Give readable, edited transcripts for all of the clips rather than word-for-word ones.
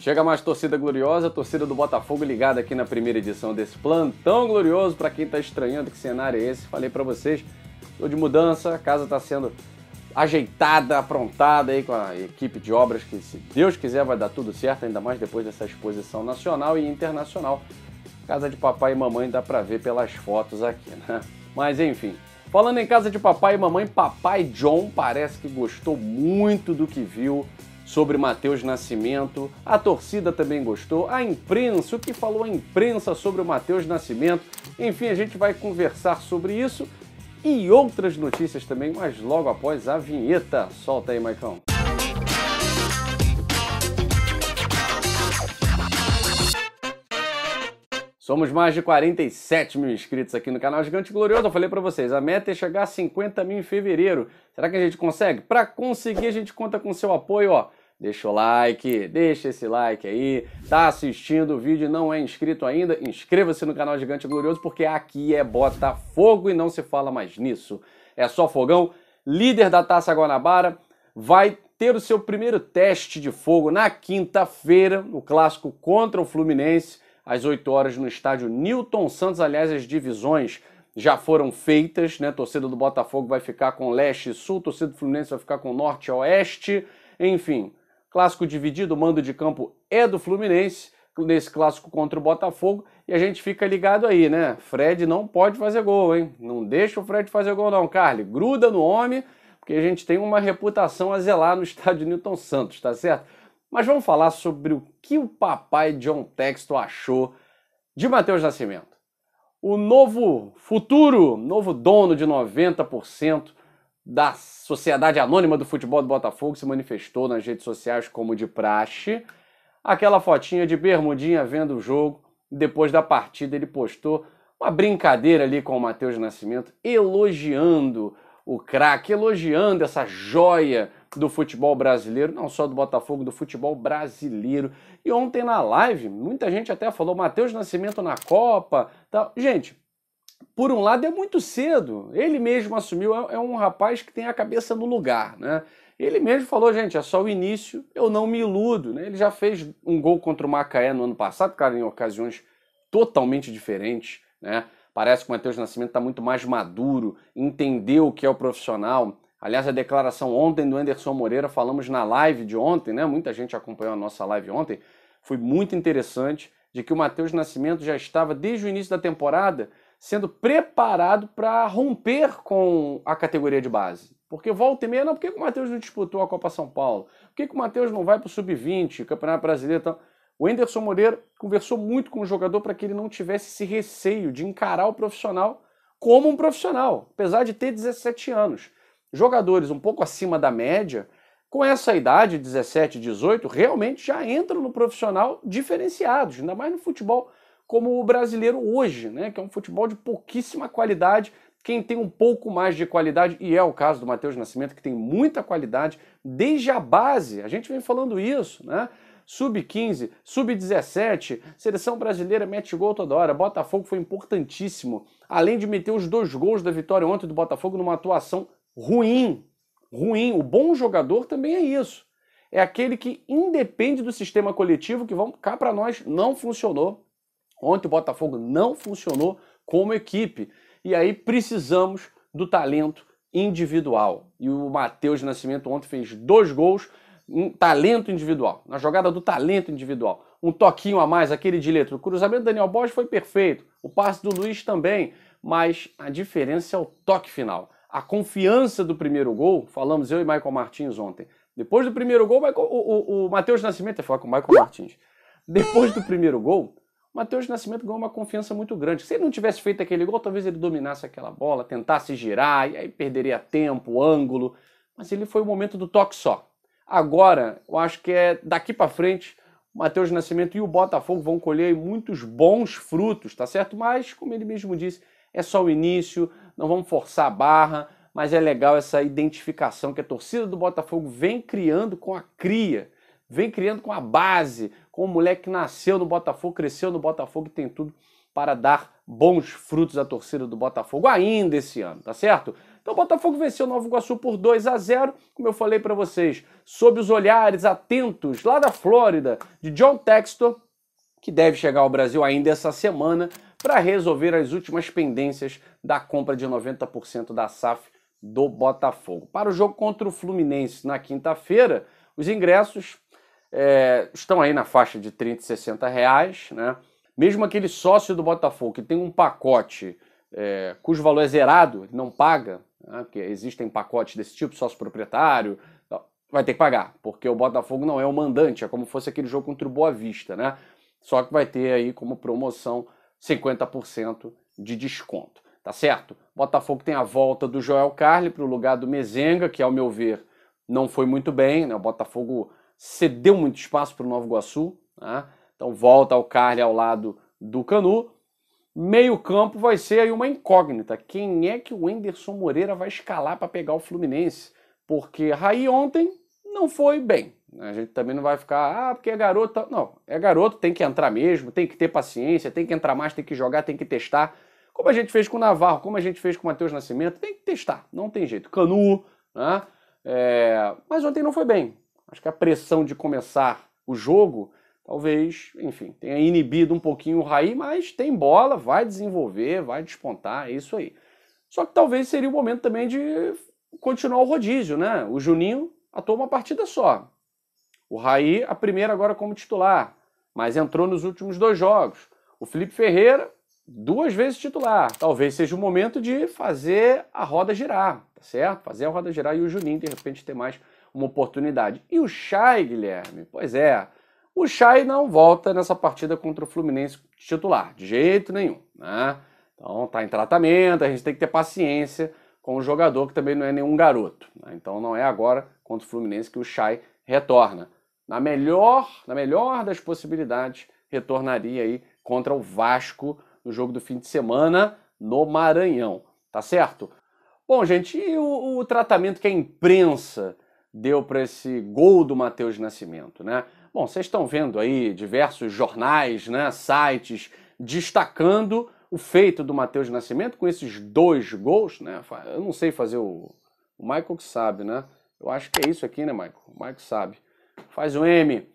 Chega mais torcida gloriosa, torcida do Botafogo ligada aqui na primeira edição desse plantão glorioso. Para quem tá estranhando que cenário é esse, falei para vocês, tô de mudança, a casa tá sendo ajeitada, aprontada aí com a equipe de obras que, se Deus quiser, vai dar tudo certo, ainda mais depois dessa exposição nacional e internacional. Casa de papai e mamãe dá para ver pelas fotos aqui, né? Mas enfim, falando em casa de papai e mamãe, papai John parece que gostou muito do que viu sobre Matheus Nascimento, a torcida também gostou, a imprensa, o que falou a imprensa sobre o Matheus Nascimento, enfim, a gente vai conversar sobre isso e outras notícias também, mas logo após a vinheta. Solta aí, Maicão. Somos mais de 47 mil inscritos aqui no canal Gigante Glorioso. Eu falei pra vocês, a meta é chegar a 50 mil em fevereiro. Será que a gente consegue? Pra conseguir, a gente conta com seu apoio, ó. Deixa o like, deixa esse like aí. Tá assistindo o vídeo e não é inscrito ainda? Inscreva-se no canal Gigante Glorioso, porque aqui é Botafogo e não se fala mais nisso. É só fogão. Líder da Taça Guanabara vai ter o seu primeiro teste de fogo na quinta-feira, no clássico contra o Fluminense, às 8 horas no estádio Newton Santos. Aliás, as divisões já foram feitas, né? A torcida do Botafogo vai ficar com leste e sul, a torcida do Fluminense vai ficar com norte e oeste, enfim. Clássico dividido, o mando de campo é do Fluminense, nesse clássico contra o Botafogo, e a gente fica ligado aí, né? Fred não pode fazer gol, hein? Não deixa o Fred fazer gol não, Carly. Gruda no homem, porque a gente tem uma reputação a zelar no estádio Newton Santos, tá certo? Mas vamos falar sobre o que o papai John Textor achou de Matheus Nascimento. O novo dono de 90% da Sociedade Anônima do Futebol do Botafogo se manifestou nas redes sociais como de praxe. Aquela fotinha de bermudinha vendo o jogo. Depois da partida ele postou uma brincadeira ali com o Matheus Nascimento, elogiando o craque, elogiando essa joia do futebol brasileiro, não só do Botafogo, do futebol brasileiro. E ontem na live, muita gente até falou Matheus Nascimento na Copa, tal. Gente, por um lado é muito cedo, ele mesmo assumiu, é um rapaz que tem a cabeça no lugar, né? Ele mesmo falou, gente, é só o início, eu não me iludo, né? Ele já fez um gol contra o Macaé no ano passado, cara, em ocasiões totalmente diferentes, né? Parece que o Matheus Nascimento está muito mais maduro, entendeu o que é o profissional. Aliás, a declaração ontem do Anderson Moreira, falamos na live de ontem, né? Muita gente acompanhou a nossa live ontem, foi muito interessante, de que o Matheus Nascimento já estava, desde o início da temporada, sendo preparado para romper com a categoria de base. Porque volta e meia, não, por que o Matheus não disputou a Copa São Paulo? Por que o Matheus não vai para o Sub-20, Campeonato Brasileiro? Então, o Anderson Moreira conversou muito com o jogador para que ele não tivesse esse receio de encarar o profissional como um profissional, apesar de ter 17 anos. Jogadores um pouco acima da média, com essa idade, 17, 18, realmente já entram no profissional diferenciados, ainda mais no futebol como o brasileiro hoje, né, que é um futebol de pouquíssima qualidade. Quem tem um pouco mais de qualidade, e é o caso do Matheus Nascimento, que tem muita qualidade desde a base, a gente vem falando isso, né? Sub-15, Sub-17, seleção brasileira mete gol toda hora, Botafogo foi importantíssimo, além de meter os 2 gols da vitória ontem do Botafogo numa atuação ruim. O bom jogador também é isso, é aquele que independe do sistema coletivo, que vamos cá para nós, não funcionou. Ontem o Botafogo não funcionou como equipe. E aí precisamos do talento individual. E o Matheus Nascimento ontem fez 2 gols, um talento individual. Na jogada do talento individual. Um toquinho a mais, aquele de letra. O cruzamento do Daniel Borges foi perfeito. O passe do Luiz também. Mas a diferença é o toque final. A confiança do primeiro gol, falamos eu e Michael Martins ontem. Depois do primeiro gol, o Matheus Nascimento, eu ia falar com o Michael Martins. Depois do primeiro gol, o Matheus Nascimento ganhou uma confiança muito grande. Se ele não tivesse feito aquele gol, talvez ele dominasse aquela bola, tentasse girar, e aí perderia tempo, ângulo. Mas ele foi o momento do toque só. Agora, eu acho que é daqui para frente, o Matheus Nascimento e o Botafogo vão colher muitos bons frutos, tá certo? Mas, como ele mesmo disse, é só o início, não vamos forçar a barra, mas é legal essa identificação que a torcida do Botafogo vem criando com a cria, vem criando com a base, com o moleque que nasceu no Botafogo, cresceu no Botafogo e tem tudo para dar bons frutos à torcida do Botafogo ainda esse ano, tá certo? Então o Botafogo venceu o Nova Iguaçu por 2-0, como eu falei para vocês, sob os olhares atentos lá da Flórida de John Textor, que deve chegar ao Brasil ainda essa semana para resolver as últimas pendências da compra de 90% da SAF do Botafogo. Para o jogo contra o Fluminense na quinta-feira, os ingressos estão aí na faixa de 30 e 60 reais, né? Mesmo aquele sócio do Botafogo que tem um pacote cujo valor é zerado, não paga, né? Porque existem pacotes desse tipo, sócio proprietário, vai ter que pagar, porque o Botafogo não é o mandante, é como se fosse aquele jogo contra o Boa Vista, né? Só que vai ter aí como promoção 50% de desconto, tá certo? Botafogo tem a volta do Joel Carli para o lugar do Mezenga, que ao meu ver não foi muito bem, né? O Botafogo cedeu muito espaço para o Nova Iguaçu, né? Então volta ao Carli ao lado do Canu. Meio campo vai ser aí uma incógnita. Quem é que o Wenderson Moreira vai escalar para pegar o Fluminense? Porque Raí ontem não foi bem. A gente também não vai ficar, porque é garoto. Não, é garoto, tem que entrar mesmo, tem que ter paciência, tem que entrar mais, tem que jogar, tem que testar. Como a gente fez com o Navarro, como a gente fez com o Matheus Nascimento, tem que testar, não tem jeito. Canu, né? Mas ontem não foi bem. Acho que a pressão de começar o jogo, talvez, enfim, tenha inibido um pouquinho o Raí, mas tem bola, vai desenvolver, vai despontar, é isso aí. Só que talvez seria o momento também de continuar o rodízio, né? O Juninho atuou uma partida só. O Raí, a primeira agora como titular, mas entrou nos últimos 2 jogos. O Felipe Ferreira, 2 vezes titular. Talvez seja o momento de fazer a roda girar, tá certo? Fazer a roda girar e o Juninho, de repente, ter mais uma oportunidade. E o Chay, Guilherme? Pois é, o Chay não volta nessa partida contra o Fluminense titular, de jeito nenhum, né? Então tá em tratamento, a gente tem que ter paciência com o jogador que também não é nenhum garoto, né? Então não é agora contra o Fluminense que o Chay retorna. Na melhor das possibilidades, retornaria aí contra o Vasco no jogo do fim de semana no Maranhão, tá certo? Bom, gente, e o tratamento que a imprensa deu para esse gol do Matheus Nascimento, né? Bom, vocês estão vendo aí diversos jornais, né, sites, destacando o feito do Matheus Nascimento com esses 2 gols, né? Eu não sei fazer o Michael que sabe, né? Eu acho que é isso aqui, né, Michael? O Michael sabe. Faz o M.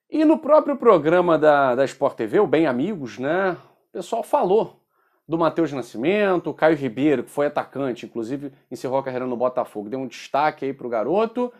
E no próprio programa da Sport TV, o Bem Amigos, né? O pessoal falou do Matheus Nascimento, o Caio Ribeiro, que foi atacante, inclusive encerrou a carreira no Botafogo, deu um destaque aí pro garoto.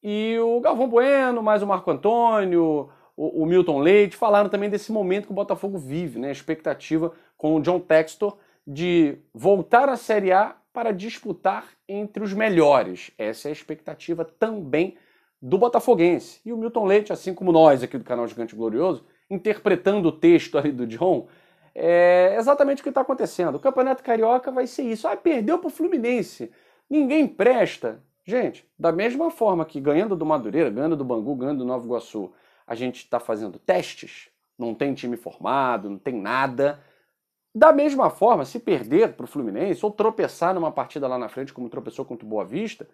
E o Galvão Bueno, mais o Marco Antônio, o Milton Leite, falaram também desse momento que o Botafogo vive, né? A expectativa com o John Textor de voltar à Série A para disputar entre os melhores. Essa é a expectativa também do botafoguense. E o Milton Leite, assim como nós aqui do canal Gigante Glorioso, interpretando o texto ali do John, é exatamente o que está acontecendo. O Campeonato Carioca vai ser isso. Perdeu para o Fluminense. Ninguém presta. Gente, da mesma forma que ganhando do Madureira, ganhando do Bangu, ganhando do Nova Iguaçu, a gente está fazendo testes, não tem time formado, não tem nada. Da mesma forma, se perder para o Fluminense ou tropeçar numa partida lá na frente, como tropeçou contra o Boa Vista,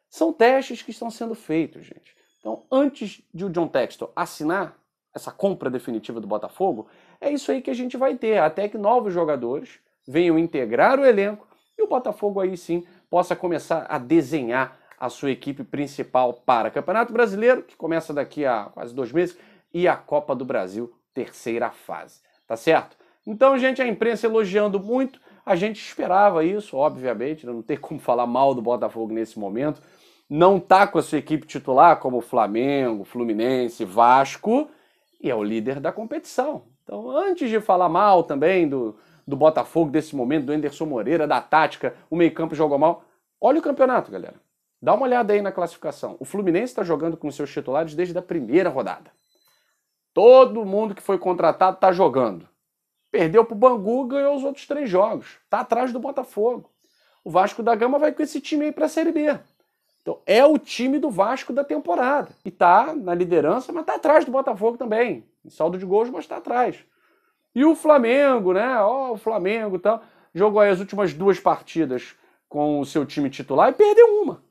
são testes que estão sendo feitos, gente. Então, antes de o John Textor assinar essa compra definitiva do Botafogo, é isso aí que a gente vai ter, até que novos jogadores venham integrar o elenco e o Botafogo aí sim possa começar a desenhar a sua equipe principal para Campeonato Brasileiro, que começa daqui a quase 2 meses, e a Copa do Brasil, 3ª fase. Tá certo? Então, gente, a imprensa elogiando muito, a gente esperava isso, obviamente, não tem como falar mal do Botafogo nesse momento. Não tá com a sua equipe titular, como Flamengo, Fluminense, Vasco, e é o líder da competição. Então, antes de falar mal também do Botafogo, desse momento, do Wenderson Moreira, da tática, o meio-campo jogou mal, olha o campeonato, galera. Dá uma olhada aí na classificação. O Fluminense está jogando com seus titulares desde a primeira rodada. Todo mundo que foi contratado está jogando. Perdeu para o Bangu, ganhou os outros 3 jogos. Está atrás do Botafogo. O Vasco da Gama vai com esse time aí para a Série B. Então, é o time do Vasco da temporada. E tá na liderança, mas tá atrás do Botafogo também. Em saldo de gols, mas tá atrás. E o Flamengo, né? O Flamengo e tal. Jogou aí as últimas 2 partidas com o seu time titular e perdeu uma.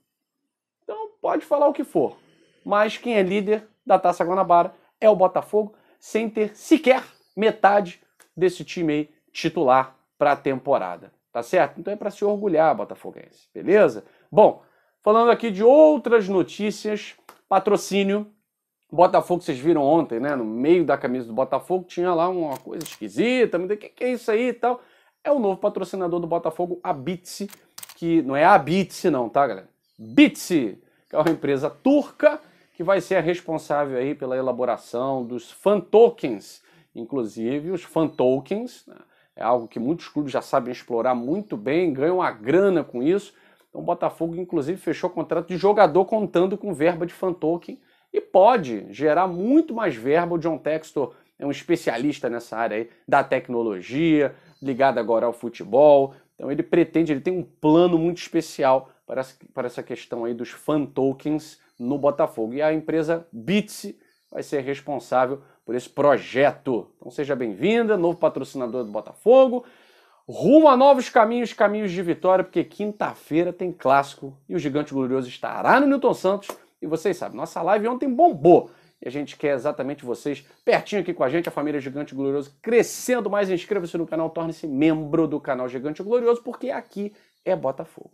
Então, pode falar o que for. Mas quem é líder da Taça Guanabara é o Botafogo, sem ter sequer metade desse time aí titular para a temporada. tá certo? Então é para se orgulhar, botafoguense, beleza? Bom, falando aqui de outras notícias, patrocínio. Botafogo, vocês viram ontem, né? No meio da camisa do Botafogo tinha lá uma coisa esquisita, o que é isso aí e tal? É o novo patrocinador do Botafogo, a Bitse, que não é a Bitse não, tá, galera? Bitse, que é uma empresa turca que vai ser a responsável aí pela elaboração dos fan tokens, inclusive os fan tokens, né? É algo que muitos clubes já sabem explorar muito bem, ganham uma grana com isso. Então o Botafogo, inclusive, fechou contrato de jogador contando com verba de fan token e pode gerar muito mais verba. O John Textor é um especialista nessa área aí da tecnologia, ligado agora ao futebol. Então ele tem um plano muito especial para essa questão aí dos fan tokens no Botafogo. E a empresa Bitse vai ser responsável por esse projeto. Então seja bem-vinda, novo patrocinador do Botafogo. Rumo a novos caminhos, caminhos de vitória, porque quinta-feira tem clássico e o Gigante Glorioso estará no Newton Santos. E vocês sabem, nossa live ontem bombou. E a gente quer exatamente vocês pertinho aqui com a gente, a família Gigante Glorioso crescendo mais. Inscreva-se no canal, torne-se membro do canal Gigante Glorioso, porque aqui é Botafogo.